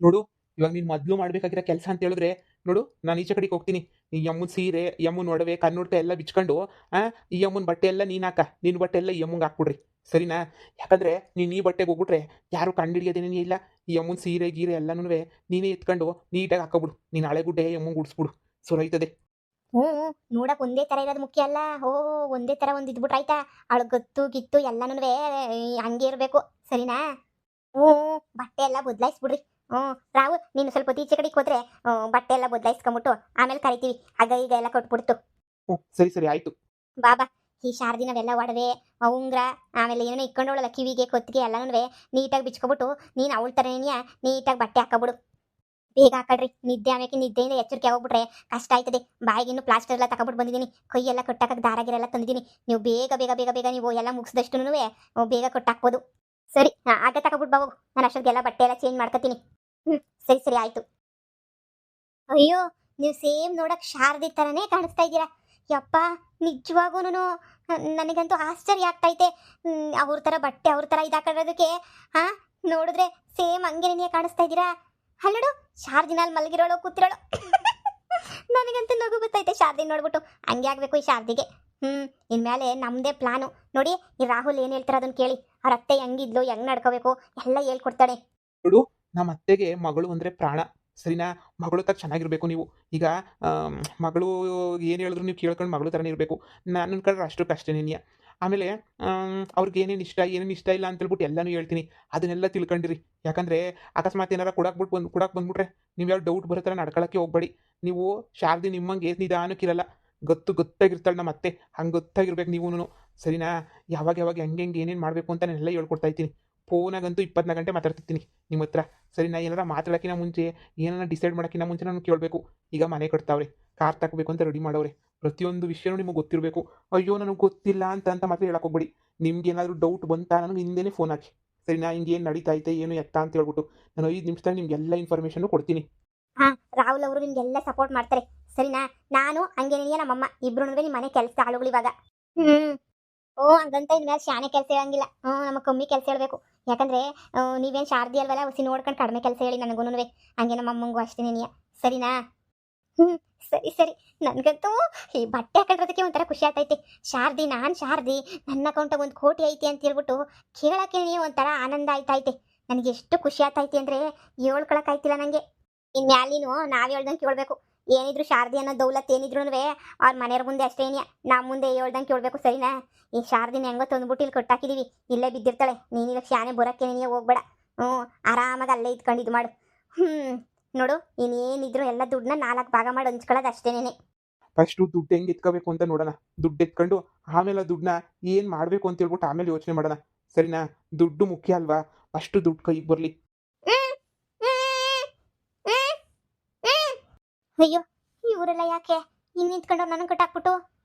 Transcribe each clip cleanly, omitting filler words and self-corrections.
ನೋಡು, ಇವಾಗ ನೀನು ಮೊದಲು ಮಾಡ್ಬೇಕಾಗಿರೋ ಕೆಲಸ ಅಂತ ಹೇಳಿದ್ರೆ ನೋಡು, ನಾನು ಈಚೆ ಕಡೆಗೆ ಹೋಗ್ತೀನಿ. ಈ ಯಮ್ಮನ ಸೀರೆ, ಯಮ್ಮನ ಒಡವೆ, ಕನ್ನಡಕ ಎಲ್ಲ ಬಿಚ್ಕೊಂಡು ಆ ಈ ಯಮ್ಮನ ಬಟ್ಟೆ ಎಲ್ಲ ನೀನು ಹಾಕ, ನಿನ್ನ ಬಟ್ಟೆ ಎಲ್ಲ ಈ ಯಮ್ಮಂಗೆ ಹಾಕ್ಬಿಡ್ರಿ. ಸರಿನಾ? ಯಾಕಂದ್ರೆ ನೀನು ಈ ಬಟ್ಟೆಗೆ ಹೋಗ್ಬಿಟ್ರೆ ಯಾರು ಕಂಡುಹಿಡಿಯೋದೇನೇ ಇಲ್ಲ. ಈ ಯಮ್ಮನ ಸೀರೆ ಗೀರೆ ಎಲ್ಲನೂ ನೀನೇ ಎತ್ಕೊಂಡು ನೀಟಾಗಿ ಹಾಕೋಬಿಡು. ನೀನು ಹಳೆ ಗುಡ್ಡೆ ಯಮ್ಮಂಗೆ ಉಡಿಸ್ಬಿಡು. ಸೊರೈತದೆ. ಹ್ಞೂ ಹ್ಞೂ ನೋಡಕ್ ಒಂದೇ ಥರ ಇರೋದು ಮುಖ್ಯ ಅಲ್ಲ. ಓ ಒಂದೇ ಥರ ಒಂದು ಇದ್ಬಿಟ್ರೆ ಆಯ್ತಾ? ಅವಳು ಗತ್ತು ಗಿತ್ತು ಎಲ್ಲನೂ ಹಂಗೆ ಇರಬೇಕು. ಸರಿನಾ? ಹ್ಞೂ ಬಟ್ಟೆ ಎಲ್ಲ ಬದಲಾಯಿಸ್ಬಿಡ್ರಿ. ಹ್ಞೂ ರಾವು ನೀನು ಸ್ವಲ್ಪ ಹೊತ್ತು ಈಚೆ ಕಡೆಗೆ ಹೋದ್ರೆ ಬಟ್ಟೆ ಎಲ್ಲ ಬದಲಾಯಿಸ್ಕೊಂಬಿಟ್ಟು ಆಮೇಲೆ ಕರಿತೀವಿ. ಆಗ ಈಗ ಎಲ್ಲ ಕೊಟ್ಬಿಡ್ತು. ಹ್ಞೂ, ಸರಿ ಸರಿ ಆಯಿತು. ಬಾಬಾ ಈ ಶಾರ್ದಿನವೆಲ್ಲ ಒಡವೆ ಉಂಗ್ರ ಆಮೇಲೆ ಏನೇನೋ ಇಕ್ಕೊಂಡವಳಲ್ಲ ಕಿವಿಗೆ ಕೊತ್ತಿಗೆ ಎಲ್ಲನೂ ನೀಟಾಗಿ ಬಿಚ್ಕೊಬಿಟ್ಟು ನೀನು ಅವಳ ಥರನೇ ನೀಟಾಗಿ ಬಟ್ಟೆ ಹಾಕಬಿಡು. ಬೇಗ ಹಾಕಡ್ರಿ. ನಿದ್ದೆ ಆಮೇಲೆ ನಿದ್ದೆಯಿಂದ ಎಚ್ಚರಿಕೆ ಆಗೋಗ್ಬಿಟ್ರೆ ಕಷ್ಟ ಆಯ್ತದೆ. ಬಾಯಿಗಿನ್ನು ಪ್ಲಾಸ್ಟರ್ ಎಲ್ಲ ತಗೊಬಿಟ್ಟು ಬಂದಿದ್ದೀನಿ. ಕೈಯೆಲ್ಲ ಕಟ್ಟಾಕಕ್ಕೆ ದಾರಾಗಿರೆಲ್ಲ ತಂದಿದ್ದೀನಿ. ನೀವು ಬೇಗ ಬೇಗ ಬೇಗ ಬೇಗ ನೀವು ಎಲ್ಲ ಮುಗಿಸಿದಷ್ಟು ಬೇಗ ಕೊಟ್ಟಾಕ್ಬೋದು. ಸರಿ ಆಗ ತಗೊಬಿಟ್ಟು ಬಾಬು. ನಾನು ಅಷ್ಟೊತ್ತಿಗೆಲ್ಲ ಬಟ್ಟೆ ಎಲ್ಲ ಚೇಂಜ್ ಮಾಡ್ಕೊತೀನಿ. ಹ್ಞೂ ಸರಿ ಸರಿ ಆಯಿತು. ಅಯ್ಯೋ ನೀವು ಸೇಮ್ ನೋಡಕ್ ಶಾರದಿ ಥರನೇ ಕಾಣಿಸ್ತಾ ಇದ್ದೀರಾ. ಯಪ್ಪ ನಿಜವಾಗೂನು ನನಗಂತೂ ಆಶ್ಚರ್ಯ ಆಗ್ತೈತೆ. ಅವ್ರ ಥರ ಬಟ್ಟೆ ಅವ್ರ ಥರ ಇದಾಕಿರೋದಕ್ಕೆ ಹಾಂ ನೋಡಿದ್ರೆ ಸೇಮ್ ಹಂಗೇನೇ ಕಾಣಿಸ್ತಾ ಇದ್ದೀರಾ. ಅಲ್ಲೋಡು ಶಾರದಿನಲ್ಲಿ ಮಲಗಿರೋಳು ಕೂತಿರೋಳು. ನನಗಂತೂ ನಗು ಗೊತ್ತೈತೆ ಶಾರದಿ ನೋಡ್ಬಿಟ್ಟು. ಹಂಗೆ ಆಗಬೇಕು ಈ ಶಾರದಿಗೆ. ಇನ್ಮೇಲೆ ನಮ್ಮದೇ ಪ್ಲಾನು. ನೋಡಿ ಈ ರಾಹುಲ್ ಏನು ಹೇಳ್ತಾರೆ ಅದನ್ನು ಕೇಳಿ. ಅವ್ರ ಅತ್ತೆ ಹೆಂಗಿದ್ಲು, ಹೆಂಗೆ ನಡ್ಕೋಬೇಕು ಎಲ್ಲ ಹೇಳ್ಕೊಡ್ತಾಳೆ. ನೋಡು, ನಮ್ಮ ಅತ್ತೆಗೆ ಮಗಳು ಅಂದರೆ ಪ್ರಾಣ. ಸರಿನಾ? ಮಗಳು ತ ಚೆನ್ನಾಗಿರ್ಬೇಕು ನೀವು. ಈಗ ಮಗಳು ಏನು ಹೇಳಿದ್ರು ನೀವು ಕೇಳ್ಕೊಂಡು ಮಗಳು ಥರನೇ ಇರಬೇಕು. ನನ್ನ ಕಂಡ್ರೆ ಅಷ್ಟಕ್ಕಷ್ಟೇನೆಯ. ಆಮೇಲೆ ಅವ್ರಿಗೆ ಏನೇನು ಇಷ್ಟ ಏನೇನು ಇಷ್ಟ ಇಲ್ಲ ಅಂತೇಳ್ಬಿಟ್ಟು ಎಲ್ಲನೂ ಹೇಳ್ತೀನಿ. ಅದನ್ನೆಲ್ಲ ತಿಳ್ಕೊಂಡಿರಿ. ಯಾಕಂದರೆ ಅಕಸ್ಮಾತ್ ಏನಾರ ಕೊಡಕ್ಕೆ ಬಂದ್ಬಿಟ್ರೆ ನೀವು ಯಾವ ಡೌಟ್ ಬರೋ ಥರ ನಡ್ಕೊಳಕ್ಕೆ ಹೋಗ್ಬೇಡಿ. ನೀವು ಶಾರದಿ ನಿಮ್ಮಂಗೆ ನಿಧಾನಕ್ಕಿರಲ್ಲ. ಗೊತ್ತಾಗಿರ್ತಾಳೆ ನಮ್ಮ ಅತ್ತೆ. ಹಂಗೆ ಗೊತ್ತಾಗಿರ್ಬೇಕು ನೀವೂನು. ಸರಿನಾ? ಯಾವಾಗ ಯಾವಾಗ ಹೆಂಗೆ ಏನೇನು ಮಾಡಬೇಕು ಅಂತ ನಾನೆಲ್ಲ ಹೇಳ್ಕೊಡ್ತಾ ಇದ್ದೀನಿ. ಫೋನಾಗಂತೂ 24 ಗಂಟೆ ಮಾತಾಡ್ತಿರ್ತೀನಿ ನಿಮ್ಮ ಹತ್ರ. ಸರಿ, ನಾ ಏನಾರ ಮಾತಾಡೋಕ್ಕಿಂತ ಮುಂಚೆ ಏನಾರ ಡಿಸೈಡ್ ಮಾಡೋಕ್ಕಿಂತ ಮುಂಚೆ ನಾನು ಕೇಳಬೇಕು. ಈಗ ಮನೆ ಕಟ್ತಾವ್ರೆ, ಕಾರ್ ತಗೋಬೇಕು ಅಂತ ರೆಡಿ ಮಾಡವ್ರೆ. ಪ್ರತಿಯೊಂದು ವಿಷಯನೂ ನಿಮಗೆ ಗೊತ್ತಿರಬೇಕು. ಅಯ್ಯೋ ನನಗೆ ಗೊತ್ತಿಲ್ಲ ಅಂತ ಮಾತ್ರ ಹೇಳಕ್ಕೆ ಹೋಗ್ಬೇಡಿ. ನಿಮ್ಗೆ ಏನಾದರೂ ಡೌಟ್ ಬಂತಾ ನನಗೆ ಹಿಂದೆನೇ ಫೋನ್ ಹಾಕಿ. ಸರಿನಾ? ಹಿಂಗೆ ಏನು ನಡೀತಾ ಐತೆ ಏನು ಎತ್ತ ಅಂತ ಹೇಳ್ಬಿಟ್ಟು ನಾನು 5 ನಿಮಿಷದಲ್ಲಿ ನಿಮ್ಗೆಲ್ಲ ಇನ್ಫಾರ್ಮೇಷನ್ನು ಕೊಡ್ತೀನಿ. ಹಾಂ ರಾಹುಲ್ ಅವರು ನಿಮ್ಗೆಲ್ಲ ಸಪೋರ್ಟ್ ಮಾಡ್ತಾರೆ. ಸರಿನಾ? ನಾನು ಹಂಗೇನೇ ನಮ್ಮಮ್ಮ ಇಬ್ರು ನಿಮ್ಮ ಮನೆ ಕೆಲಸ ಆಳುಗಳು ಇವಾಗ. ಹ್ಞೂ ಓ ಹಂಗಂತ ಇನ್ಮೇಲೆ ಶಾನೆ ಕೆಲಸ ಹೇಳಂಗಿಲ್ಲ. ನಮಗೆ ಕಮ್ಮಿ ಕೆಲಸ ಹೇಳಬೇಕು. ಯಾಕಂದರೆ ನೀವೇನು ಶಾರದಿ ಅಲ್ವಲ್ಲ, ಹುಸಿ ನೋಡ್ಕೊಂಡು ಕಡಿಮೆ ಕೆಲಸ ಹೇಳಿ ನನಗೂ. ಹಂಗೆ ನಮ್ಮ ಅಮ್ಮಂಗೂ ಅಷ್ಟೇ ನೀನಿಯ. ಸರಿನಾ? ಹ್ಞೂ ಸರಿ ಸರಿ. ನನಗಂತೂ ಈ ಬಟ್ಟೆ ಹಾಕೊಂಡಿರೋದಕ್ಕೆ ಒಂಥರ ಖುಷಿ ಆಗ್ತೈತೆ. ಶಾರದಿ ನಾನು ಶಾರದಿ ನನ್ನ ಅಕೌಂಟಾಗ 1 ಕೋಟಿ ಐತಿ ಅಂತ ಹೇಳ್ಬಿಟ್ಟು ಕೇಳೋಕ್ಕೆ ಒಂಥರ ಆನಂದ ಆಯ್ತೈತೆ. ನನಗೆ ಎಷ್ಟು ಖುಷಿ ಆಗ್ತೈತೆ ಅಂದರೆ ಹೇಳ್ಕೊಳಕ್ಕಾಯ್ತಿಲ್ಲ ನನಗೆ. ಇನ್ಮ್ಯಾಲೆ ನೀನು ನಾವು ಹೇಳ್ದಂಗೆ ಕೇಳಬೇಕು. ಏನಿದ್ರು ಶಾರದಿ ಅನ್ನೋ ದೌಲತ್ ಏನಿದ್ರು ಅವ್ರ ಮನೆಯವ್ರ ಮುಂದೆ ಅಷ್ಟೇ ನಮ್ಮ ಮುಂದೆ ಹೇಳ್ದಂಗೆ ಕೇಳಬೇಕು. ಸರಿನಾ? ಈ ಶಾರದಿನ ಹೆಂಗೋ ತಂದ್ಬಿಟ್ಟು ಇಲ್ಲಿ ಕಟ್ಟಾಕಿದೀವಿ. ಇಲ್ಲೇ ಬಿದ್ದಿರ್ತಾಳೆ. ನೀನು ಇವಾಗ ಶಾನೆ ಬರೋಕ್ಕೆ ನೀನೇ ಹೋಗ್ಬೇಡ. ಆರಾಮಾಗಿ ಅಲ್ಲೇ ಇದ್ಕೊಂಡು ಇದು ಮಾಡು. ನೋಡು ಇನ್ನೇನಿದ್ರು ಎಲ್ಲ ದುಡ್ಡನ್ನ 4 ಭಾಗ ಮಾಡಿ ಹಂಚ್ಕೊಳ್ಳೋದು ಅಷ್ಟೇನೆ. ಫಸ್ಟು ದುಡ್ಡು ಹೆಂಗೆ ಎತ್ಕೋಬೇಕು ಅಂತ ನೋಡೋಣ. ದುಡ್ಡು ಎತ್ಕೊಂಡು ಆಮೇಲೆ ಆ ದುಡ್ಡನ್ನ ಏನು ಮಾಡಬೇಕು ಅಂತ ಹೇಳ್ಬಿಟ್ಟು ಆಮೇಲೆ ಯೋಚನೆ ಮಾಡೋಣ. ಸರಿನಾ? ದುಡ್ಡು ಮುಖ್ಯ ಅಲ್ವಾ? ಫಸ್ಟು ದುಡ್ಡು ಕೈಗೆ ಬರಲಿ. ಅಯ್ಯೋ ಇವರೆಲ್ಲ ಯಾಕೆ ಹಿಂಗೆ ನಿಂತ್ಕೊಂಡು ನನಗೆ ಕಟ್ಟಾಕ್ಬಿಟ್ಟು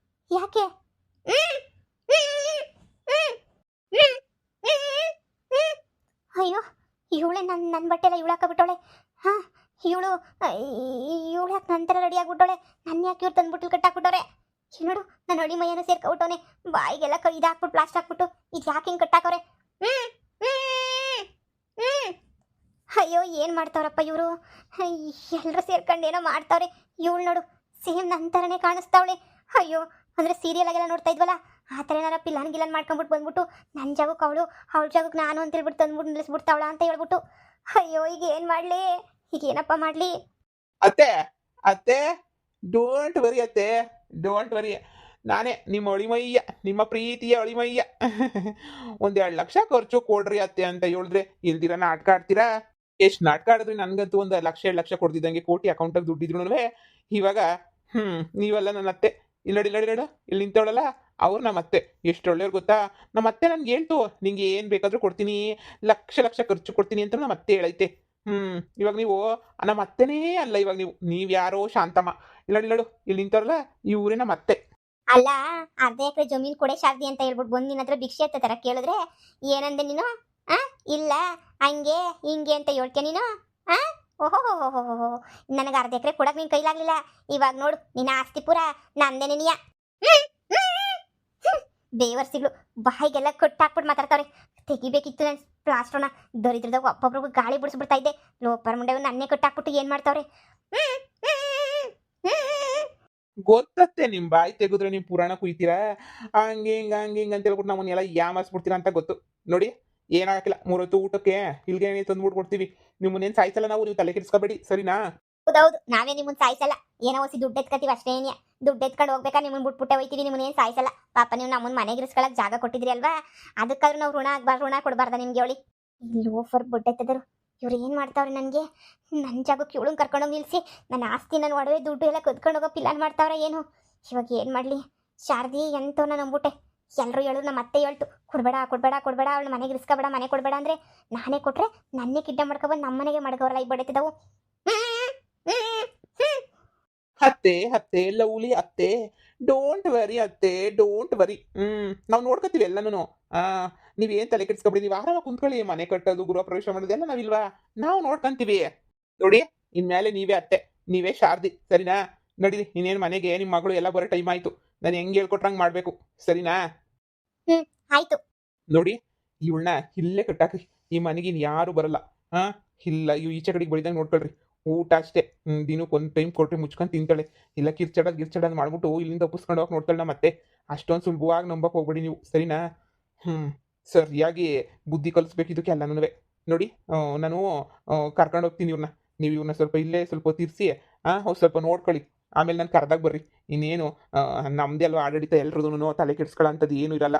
ಯಾಕೆ? ಅಯ್ಯೋ ಇವಳೆ ನನ್ನ ಬಟ್ಟೆ ಎಲ್ಲ ಇವಳು ಹಾಕಬಿಟ್ಟವಳೆ. ಹಾಂ ಇವಳು ಯಾಕೆ ನನ್ನ ಥರ ರೆಡಿ ಆಗ್ಬಿಟ್ಟವಳೆ. ನನ್ನ ಯಾಕೆ ಇವ್ರು ತಂದ್ಬಿಟ್ಟು ಕಟ್ಟಾಕ್ಬಿಟ್ಟವ್ರೆ? ನೋಡು ನನ್ನ ಅಡಿ ಮೈಯನ್ನು ಸೇರ್ಕೊಬಿಟ್ಟವನೆ. ಬಾಯಿಗೆಲ್ಲ ಕೈ ಹಾಕ್ಬಿಟ್ಟು ಪ್ಲಾಸ್ಟರ್ ಹಾಕ್ಬಿಟ್ಟು ಇದು ಯಾಕೆ ಹಿಂಗೆ ಕಟ್ಟಾಕವ್ರೆ? ಅಯ್ಯೋ ಏನು ಮಾಡ್ತಾವ್ರಪ್ಪ ಇವರು? ಎಲ್ಲರೂ ಸೇರ್ಕೊಂಡು ಏನೋ ಮಾಡ್ತಾವ್ರೆ. ಇವಳು ನೋಡು ಸೇಮ್ ನನ್ನ ಥರನೇ ಕಾಣಿಸ್ತಾವಳೆ. ಅಯ್ಯೋ ಅಂದರೆ ಸೀರಿಯಲಾಗೆಲ್ಲ ನೋಡ್ತಾ ಇದ್ವಲ್ಲ ಆ ಥರ ಏನಾರ ಗಿಲನ್ ಮಾಡ್ಕೊಂಬಿಟ್ಟು ಬಂದ್ಬಿಟ್ಟು ನನ್ನ ಜಾಗಕ್ಕೆ ಅವಳ ಜಾಗಕ್ಕೆ ನಾನು ಅಂತ ಹೇಳ್ಬಿಟ್ಟು ತಂದ್ಬಿಟ್ಟು ನಿಲ್ಲಿಸ್ಬಿಡ್ತಾವಳ ಅಂತ ಹೇಳ್ಬಿಟ್ಟು. ಅಯ್ಯೋ ಈಗ ಏನು ಮಾಡಲಿ? ಈಗ ಏನಪ್ಪ ಮಾಡಲಿ? ಅತ್ತೆ ಅತ್ತೆ, ಡೋಂಟ್ ವರಿ ಅತ್ತೆ, ಡೋಂಟ್ ವರಿ. ನಾನೇ ನಿಮ್ಮ ಅಳಿಮಯ್ಯ, ನಿಮ್ಮ ಪ್ರೀತಿಯ ಅಳಿಮಯ್ಯ. 1-2 ಲಕ್ಷ ಖರ್ಚು ಕೊಡ್ರಿ ಅತ್ತೆ ಅಂತ ಹೇಳಿದ್ರೆ ಇಲ್ದಿರ ನಾಟಕ ಆಡ್ತೀರಾ? ಎಷ್ಟು ನಾಟಕ ಆಡಿದ್ರಿ? ನನಗಂತೂ 1 ಲಕ್ಷ 2 ಲಕ್ಷ ಕೊಡ್ತಿದ್ದಂಗೆ ಕೋಟಿ ಅಕೌಂಟಾಗ ದುಡ್ಡಿದ್ರು ಇವಾಗ ನೀವೆಲ್ಲ ನನ್ನ ಅತ್ತೆ. ಇಲ್ಲಿ ಇಲ್ಲಿ ನಿಂತವಳಲ್ಲ ಅವ್ರು ನಮ್ಮ ಅತ್ತೆ. ಎಷ್ಟು ಒಳ್ಳೆಯವ್ರು ಗೊತ್ತಾ? ನಮ್ಮ ಅತ್ತೆ ನನ್ಗೆ ಹೇಳ್ತು, ನಿಂಗೆ ಏನು ಬೇಕಾದರೂ ಕೊಡ್ತೀನಿ, ಲಕ್ಷ ಲಕ್ಷ ಖರ್ಚು ಕೊಡ್ತೀನಿ ಅಂತ ನಮ್ಮ ಅತ್ತೆ ಹೇಳೈತೆ. ಇವಾಗ ನೀವು ನಮ್ಮ ಅತ್ತೆನೇ ಅಲ್ಲ, ಇವಾಗ ನೀವು ಯಾರೋ ಶಾಂತಮ್ಮ. ಇಲ್ಲಿ ನಿಂತವ್ರಲ್ಲ ಇವರೇ ನಮ್ಮ ಅತ್ತೆ. ಅಲ್ಲ ಅರ್ಧ ಎಕರೆ ಜಮೀನು ಕೊಡೆ ಶಾರದಿ ಅಂತ ಹೇಳ್ಬಿಟ್ಟು ಬಂದು ನಿನ್ನ ಹತ್ರ ಭಿಕ್ಷೆ ಎತ್ತ ಥರ ಕೇಳಿದ್ರೆ ಏನಂದೆ ನೀನು? ಇಲ್ಲ ಹಂಗೆ ಹಿಂಗೆ ಅಂತ ಹೇಳ್ತೀಯ ನೀನು? ಓಹೋ ನನಗೆ ಅರ್ಧ ಎಕರೆ ಕೊಡಕ್ಕೆ ನಿನ್ನ ಕೈಲಾಗಲಿಲ್ಲ. ಇವಾಗ ನೋಡು ನಿನ್ನ ಆಸ್ತಿ ಪೂರ ನಂದೇ ನಿನಿಯ. ಬೇವರ್ಸಿಗಳು ಬಾಯಿಗೆಲ್ಲ ಕಟ್ಟಾಕ್ಬಿಟ್ಟು ಮಾತಾಡ್ತಾವ್ರೆ. ತೆಗಿಬೇಕಿತ್ತು ನನ್ನ ಪ್ಲಾಸ್ಟರ್ನ. ದರಿದ್ರದಾಗ ಒಬ್ಬೊಬ್ರಿಗೂ ಗಾಳಿ ಬಿಡಿಸ್ಬಿಡ್ತಾ ಇದ್ದೆ. ಲೋಪರ್ ಮುಂಡೆ ನನ್ನೇ ಕಟ್ಟಾಕ್ಬಿಟ್ಟು ಏನು ಮಾಡ್ತಾವ್ರೆ. ಗೊತ್ತತ್ತೆ ನಿಮ್ ಬಾಯಿ ತೆಗೆದ್ರೆ ನೀವು ಪುರಾಣ ಕುಯ್ತೀರಾ, ಹಂಗೆ ಹಿಂಗೆ ಅಂತ ಹೇಳ್ಬಿಟ್ಟು ನಮ್ಮನ್ನೆಲ್ಲ ಯಾಮಾರಿಸ್ಬಿಡ್ತೀರಾ ಅಂತ ಗೊತ್ತು. ನೋಡಿ ಏನಾಗಕ್ಕಿಲ್ಲ, 3 ಹೊತ್ತು ಊಟಕ್ಕೆ ಇಲ್ಗೆ ತಂದ್ಬಿಟ್ಟು ಕೊಡ್ತೀವಿ. ನಿಮ್ಮನ್ನೇನು ಸಾಯಿಸಲ್ಲ ನಾವು, ನೀವು ತಲೆ ಕೆಡಿಸ್ಕೋಬೇಡಿ ಸರಿನಾ? ಹೌದೌದು, ನಾವೇ ನಿಮ್ಮನ್ನ ಸಾಯಿಸಲ್ಲ. ಏನೋ ಹೊಸಿ ದುಡ್ಡು ಎತ್ಕತೀವಿ ಅಷ್ಟೇನ್ಯ. ದುಡ್ಡು ಎತ್ಕೊಂಡು ಹೋಗ್ಬೇಕಾ ನಿಮ್ಮನ್ನ ಬಿಟ್ಬಿಟ್ಟೆ ಹೋಯ್ತೀವಿ. ನಿಮ್ಮನ್ನೇನು ಸಾಯಿಸಲ್ಲ. ಪಾಪ ನೀವು ನಮ್ಮನ್ನ ಮನೆಗೆ ಇರಿಸ್ಕೊಳಕ್ ಜಾಗ ಕೊಟ್ಟಿದ್ರಿ ಅಲ್ವಾ, ಅದಕ್ಕಾದ್ರೂ ನಾವು ಋಣ ಕೊಡಬಾರ್ದ ನಿಮ್ಗೆ ಹೇಳಿ. ಲೋಫರ್ ಬೊಡ್ಡೆತ್ತದರು ಇವ್ರು ಏನು ಮಾಡ್ತಾವ್ರೆ ನನಗೆ. ನನ್ನ ಜಾಗಕ್ಕೆ ಇವಳನ್ನ ಕರ್ಕೊಂಡೋಗಿ ನಿಲ್ಲಿಸಿ ನನ್ನ ಆಸ್ತಿ, ನನ್ನ ಒಡವೆ ದುಡ್ಡು ಎಲ್ಲ ಕದ್ಕೊಂಡು ಹೋಗೋ ಪ್ಲಾನ್ ಮಾಡ್ತಾವ್ರೆ ಏನು. ಇವಾಗ ಏನು ಮಾಡಲಿ? ಶಾರದಿ ಎಂತವನ್ನ ನಂಬಿಟ್ಟೆ. ಎಲ್ಲರೂ ಹೇಳು, ನಮ್ಮ ಅತ್ತೆ ಹೇಳ್ತು ಕೊಡಬೇಡ ಅವಳು ಮನೆಗೆ ಇರಿಸ್ಕೋಬೇಡ, ಮನೆ ಕೊಡಬೇಡ ಅಂದರೆ ನಾನೇ ಕೊಟ್ಟರೆ ನನ್ನೇ ಕಿಡ್ನಾಪ್ ಮಾಡ್ಕೊಬಂದು ನಮ್ಮ ಮನೆಗೆ ಮಾಡ್ಕೋರಲ್ಲ ಈ ಬಡ್ಡೆತ್ತಿದ್ದವು. ಅತ್ತೆ ಲವ್ಲಿ ಅತ್ತೆ, ಡೋಂಟ್ ವರಿ ಅತ್ತೆ, ಡೋಂಟ್ ವರಿ. ನಾವು ನೋಡ್ಕೊತೀವಿ ಎಲ್ಲನೂ. ನೀವೇನ್ ತಲೆ ಕೆಡಿಸ್ಕೊಬಿಡಿ, ನೀವು ಆರಾಮ ಕುಂತ್ಕೊಳ್ಳಿ. ಮನೆ ಕಟ್ಟೋದು, ಗೃಹ ಪ್ರವೇಶ ಮಾಡೋದು ಎಲ್ಲ ನಾವಿಲ್ವಾ, ನಾವು ನೋಡ್ಕೊಂತೀವಿ. ನೋಡಿ ಇನ್ಮೇಲೆ ನೀವೇ ಅತ್ತೆ, ನೀವೇ ಶಾರದಿ ಸರಿನಾ? ನಡೀರಿ ಇನ್ನೇನು ಮನೆಗೆ. ನಿಮ್ಮ ಮಗಳು ಎಲ್ಲ ಬರೋ ಟೈಮ್ ಆಯ್ತು. ನಾನು ಹೆಂಗೆ ಹೇಳ್ಕೊಟ್ರಂಗೆ ಮಾಡಬೇಕು ಸರಿನಾ? ಆಯ್ತು. ನೋಡಿ ಇವಳನ್ನ ಇಲ್ಲೇ ಕಟ್ಟಾಕ್ರಿ. ಈ ಮನೆಗೆ ಯಾರು ಬರಲ್ಲ. ಇಲ್ಲ ಇವು ಈಚೆ ಕಡೆಗೆ ಬಳಿದಂಗೆ ನೋಡ್ಕೊಳ್ರಿ. ಊಟ ಅಷ್ಟೇ ದಿನಕ್ಕೆ ಒಂದು ಟೈಮ್ ಕೊಟ್ಟರೆ ಮುಚ್ಕೊಂಡು ತಿಂತಾಳೆ. ಇಲ್ಲ ಗಿರ್ಚಡೋದು ಮಾಡ್ಬಿಟ್ಟು ಇಲ್ಲಿಂದ ಒಪ್ಪಿಸ್ಕೊಂಡು ಹೋಗಿ ನೋಡ್ತಾಳೆ ಮತ್ತೆ. ಅಷ್ಟೊಂದು ಸುಲಭವಾಗಿ ನಂಬಕ್ಕೆ ಹೋಗ್ಬೇಡಿ ನೀವು ಸರಿನಾ? ಸರಿಯಾಗಿ ಬುದ್ಧಿ ಕಲಿಸ್ಬೇಕಿದ್ದಕ್ಕೆ ಎಲ್ಲನೂ. ನೋಡಿ ನಾನು ಕರ್ಕೊಂಡು ಹೋಗ್ತೀನಿ ಇವ್ರನ್ನ. ನೀವು ಇವ್ರನ್ನ ಸ್ವಲ್ಪ ಇಲ್ಲೇ ಸ್ವಲ್ಪ ಹೊತ್ತಿರಿಸಿ ಸ್ವಲ್ಪ ನೋಡ್ಕೊಳ್ಳಿ. ಆಮೇಲೆ ನಾನು ಕರೆದಾಗ ಬರ್ರಿ. ಇನ್ನೇನು ನಮ್ಮದೇ ಅಲ್ವಾ ಆಡಳಿತ, ಎಲ್ರದೂ ತಲೆ ಕೆಡಿಸ್ಕೊಳ್ಳೋ ಅಂಥದ್ದು ಏನೂ ಇರಲ್ಲ.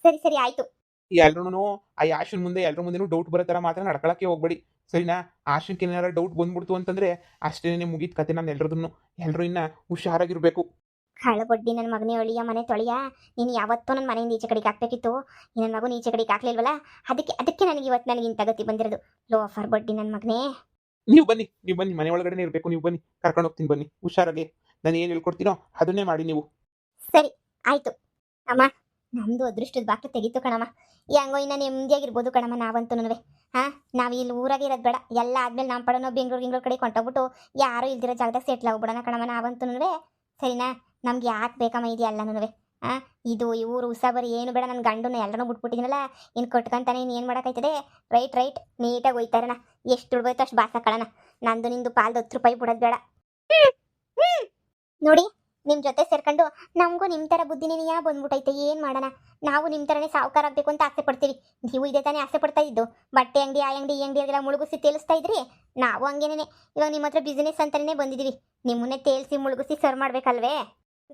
ಸರಿ ಆಯ್ತು. ಎಲ್ರೂ ಆ ಆಶನ್ ಮುಂದೆ ಎಲ್ಲರ ಮುಂದೆನೂ ಡೌಟ್ ಬರೋ ಥರ ಮಾತ್ರ ನಡ್ಕೊಳಕ್ಕೆ ಹೋಗ್ಬೇಡಿ ಸರಿನಾ? ಆಶನ್ಗೆ ಏನಾರ ಡೌಟ್ ಬಂದ್ಬಿಡ್ತು ಅಂತಂದ್ರೆ ಅಷ್ಟೇನೆ ಮುಗೀತು ಕತೆ. ನಾನು ಎಲ್ಲರೂ ಇನ್ನ ಹುಷಾರಾಗಿರ್ಬೇಕು. ಕಳ್ಳ ಬಡ್ಡಿ ನನ್ನ ಮಗನೇ ಒಳಿಯ ಮನೆ ತೊಳೆಯ. ನೀನು ಯಾವತ್ತೂ ನನ್ನ ಮನೆಯಿಂದ ಈಚೆ ಕಡೆಗೆ ಹಾಕ್ಬೇಕಿತ್ತು. ನನ್ನ ಮಗನ ಈಚೆ ಕಡೆಗೆ ಹಾಕ್ಲಿಲ್ವಲ್ಲ, ಅದಕ್ಕೆ ನನಗೆ ಇವತ್ತು ನನಗೆ ಇಂಥ ಗತಿ ಬಂದಿರೋದು. ಲೋಫರ್ ಬಡ್ಡಿ ನನ್ನ ಮಗನೇ. ನೀವು ಬನ್ನಿ ಮನೆ ಒಳಗಡೆ ಇರಬೇಕು. ನೀವು ಬನ್ನಿ, ಕರ್ಕೊಂಡು ಹೋಗ್ತೀನಿ ಬನ್ನಿ ಹುಷಾರಾಗಿ. ನಾನು ಏನು ಹೇಳ್ಕೊಡ್ತೀನೋ ಅದನ್ನೇ ಮಾಡಿ ನೀವು. ಸರಿ ಆಯ್ತು ಅಮ್ಮ. ನಮ್ದು ಅದೃಷ್ಟದ ಬಾಕ್ಲು ತೆಗೀತು ಕಣಮ್ಮ. ಹೆಂಗೋ ಇನ್ನ ನೆಮ್ಮದಿಯಾಗಿರ್ಬೋದು ಕಣಮ್ಮ ನಾವಂತೂ. ನಾವು ಇಲ್ಲಿ ಊರಾಗೆ ಇರೋದು ಬೇಡ. ಎಲ್ಲ ಆದ್ಮೇಲೆ ನಮ್ಮ ಪಡ ನಾವು ಬೆಂಗಳೂರು ಕಡೆ ಕೊಂಟೋಗ್ಬಿಟ್ಟು ಯಾರು ಇಲ್ದಿರೋ ಜಾಗದಾಗ ಸೆಟ್ಲ್ ಆಗ್ಬಿಡೋಣ ಕಣಮ್ಮ ನಾವಂತೂ. ಸರಿನಾ? ನಮ್ಗೆ ಯಾಕೆ ಬೇಕಮ್ಮ ಇದು ಎಲ್ಲನೂ. ಇದು ಇವರು ಉಸಾಬರಿ ಏನು ಬೇಡ. ನನ್ನ ಗಂಡನ ಎಲ್ಲರೂ ಬಿಟ್ಬಿಟ್ಟಿದ್ದೀನಲ್ಲ, ಇನ್ನು ಕೊಟ್ಕೊಂತಾನೆ ಇನ್ನು ಏನು ಮಾಡೋಕ್ಕಾಯ್ತದೆ. ರೈಟ್ ನೀಟಾಗಿ ಹೋಯ್ತಾರಣ. ಎಷ್ಟು ದುಡ್ಬೋಯ್ತು ಅಷ್ಟು ಬಾಸ ಕಳಣ. ನಂದು ನಿಂದು ಪಾಲ್ದು 10 ರೂಪಾಯಿ ಬಿಡೋದು ಬೇಡ. ನೋಡಿ ನಿಮ್ಮ ಜೊತೆ ಸೇರ್ಕೊಂಡು ನಮಗೂ ನಿಮ್ಮ ಥರ ಬುದ್ಧಿನೇ ಬಂದ್ಬಿಟ್ಟೈತೆ. ಏನು ಮಾಡೋಣ? ನಾವು ನಿಮ್ಮ ಥರನೇ ಸಾವುಕಾರ ಆಗಬೇಕು ಅಂತ ಆಸೆ ಪಡ್ತೀವಿ. ನೀವು ಇದೇ ತಾನೇ ಆಸೆ ಪಡ್ತಾ ಇದ್ದು. ಬಟ್ಟೆ ಅಂಗಡಿ, ಆ ಅಂಗಡಿ, ಈ ಅಂಗಡಿಯಾಗೆಲ್ಲ ಮುಳುಗಿಸಿ ತೇಲಿಸ್ತಾ ಇದ್ರಿ. ನಾವು ಹಂಗೇನೆ ಇವಾಗ ನಿಮ್ಮ ಹತ್ರ ಬಿಸ್ನೆಸ್ ಅಂತಾನೆ ಬಂದಿದ್ದೀವಿ. ನಿಮ್ಮನ್ನೇ ತೇಲ್ಸಿ ಮುಳುಗಿಸಿ ಸರ್ವ್ ಮಾಡ್ಬೇಕಲ್ವೇ?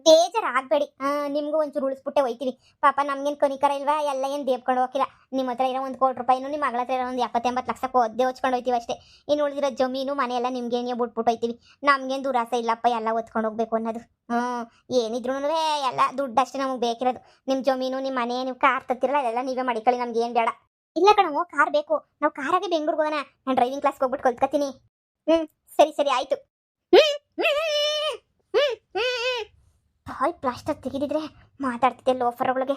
ಬೇಜಾರಾಗಬೇಡಿ. ನಿಮಗೂ ಒಂಚೂರು ಉಳಿಸ್ಬಿಟ್ಟೆ ಹೋಯ್ತೀವಿ. ಪಾಪ ನಮ್ಗೇನು ಕನಿಕರ ಇಲ್ವಾ? ಎಲ್ಲ ಏನು ದೇಬ್ಕೊಂಡು ಹೋಗಿಲ್ಲ. ನಿಮ್ಮ ಹತ್ರ ಇರೋ 1 ಕೋಟಿ ರೂಪಾಯಿನೂ ನಿಮ್ಮ ಮಗಳ ಹತ್ರ ಇರೋ 70-80 ಲಕ್ಷಕ್ಕೆ ಒದ್ದೆ ಹೊಚ್ಕೊಂಡು ಹೋಯ್ತೀವಿ ಅಷ್ಟೇ. ಇನ್ನು ಉಳಿದಿರೋ ಜಮೀನು ಮನೆ ಎಲ್ಲ ನಿಮ್ಗೇನೇ ಬಿಟ್ಬಿಟ್ಟು ಹೋಯ್ತೀವಿ. ನಮ್ಗೇನು ದುರಾಸೆ ಇಲ್ಲಪ್ಪ ಎಲ್ಲ ಹೊತ್ಕೊಂಡು ಹೋಗ್ಬೇಕು ಅನ್ನೋದು. ಏನಿದ್ರು ಎಲ್ಲ ದುಡ್ಡು ಅಷ್ಟೇ ನಮಗೆ ಬೇಕಿರೋದು. ನಿಮ್ಮ ಜಮೀನು, ನಿಮ್ಮ ಮನೆ, ನೀವು ಕಾರ್ ತತ್ತಿರಲ್ಲ ಅದೆಲ್ಲ ನೀವೇ ಮಾಡಿಕೊಳ್ಳಿ. ನಮ್ಗೆ ಏನು ಬೇಡ. ಇಲ್ಲ ಕಣೋ, ಕಾರ್ ಬೇಕು. ನಾವು ಕಾರಾಗೆ ಬೆಂಗ್ಳೂರಿಗೆ ಹೋಗೋಣ. ನಾನು ಡ್ರೈವಿಂಗ್ ಕ್ಲಾಸ್ಗೆ ಹೋಗ್ಬಿಟ್ಟು ಕಲ್ತ್ಕೊತೀನಿ. ಸರಿ ಆಯ್ತು. ಬಾಯ್ ಪ್ಲಾಸ್ಟರ್ ತೆಗೆದಿದ್ರೆ ಮಾತಾಡ್ತಿದ್ದೆ ಲೋಫರ್ ಒಳಗೆ.